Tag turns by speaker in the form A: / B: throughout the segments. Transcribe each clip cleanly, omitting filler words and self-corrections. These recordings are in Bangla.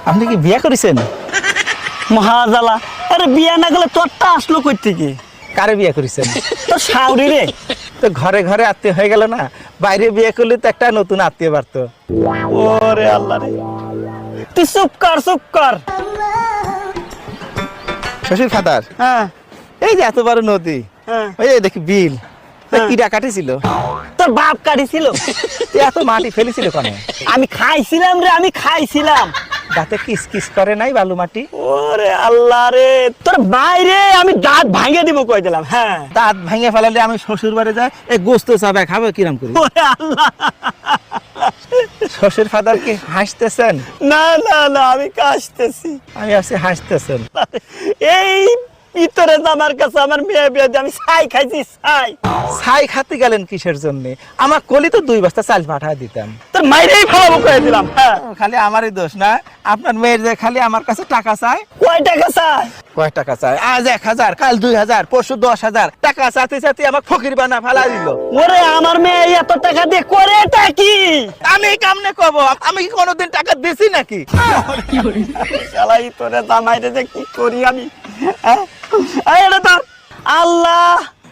A: আপনি কি বিয়ে করেছেন?
B: মহাজালা, আরে বিয়ে না গেলে তোরটা আসলো কই থেকে?
A: কারে বিয়ে করেছেন?
B: তোর শাউরি রে।
A: তো ঘরে ঘরে আত্মীয় হয়ে গেল না, বাইরে বিয়ে করলে তো একটা নতুন আত্মীয় বাড়তো।
B: ওরে আল্লাহ রে, তুই চুপ কর চুপ কর।
A: শ্বশুর ফাদার,
B: হ্যাঁ
A: এই যে এত বড় নদী,
B: হ্যাঁ
A: ওই যে দেখি বিল,
B: হ্যাঁ।
A: কিরা কাটেছিল?
B: তোর বাপ কাটিছিল।
A: তুই এত মাটি ফেলেছিল কেন?
B: আমি খাইছিলাম রে, আমি খাইছিলাম।
A: দাঁতে কিস কিস করে নাই বালু মাটি?
B: ওরে আল্লাহ রে, তোর বাইরে আমি দাঁত ভাঙে দিব কই দিলাম। হ্যাঁ
A: দাঁত ভেঙে ফেলালে আমি শ্বশুর বাড়ি যাই, এই গোস্ত চাবে খাবে কিরাম করি?
B: ওরে আল্লাহ,
A: শ্বশুর ফাদার কি হাসতেছেন?
B: না না না, আমি কাশতেছি।
A: আমি আছি হাসতেছেন।
B: এই ভিতরে আমার কাছে আমার মেয়ে বিয়ে দিয়ে আমি ছাই খাইছি ছাই।
A: ছাই খাতে গেলেন কিসের জন্য? আমার কলি তো 2 বস্তা চাল পাঠা দিতাম।
B: তোর মাইরেই খাওয়াবো কয়ে দিলাম। হ্যাঁ
A: খালি আমারই দোষ না, আপনার মেয়ের যে খালি আমার কাছে টাকা চায়।
B: কয় টাকা চাই?
A: কয় টাকা চায়? আজ 1000, কাল 2000, পরশু 10,000 টাকা চাতে চাতে আমার ফকির বানা ফেলা দিল।
B: ওরে আমার মেয়ে এত টাকা দিয়ে করেটা কি?
A: আমি কেমনে কব? আমি কি কোনোদিন টাকা দিছি নাকি?
B: শালাই তোরে জামাইরে যে কি করি আমি। হ্যাঁ? এই এটা তো আল্লাহ,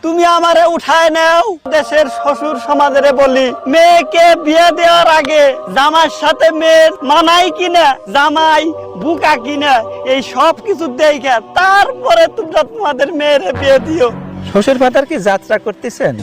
B: তুমি আমারে উঠায় নাও। দেশের শ্বশুর সমাজেরে বলি, মেয়েকে বিয়ে দেওয়ার আগে জামাইয়ের সাথে মেয়ের মানাই কিনা, জামাই বুকা কিনা, এই সব কিছু দেখে তারপরে তোমরা তোমাদের মেয়েরে বিয়ে দিও।
A: শ্বশুর ফাদার কি যাত্রা করতেছেন?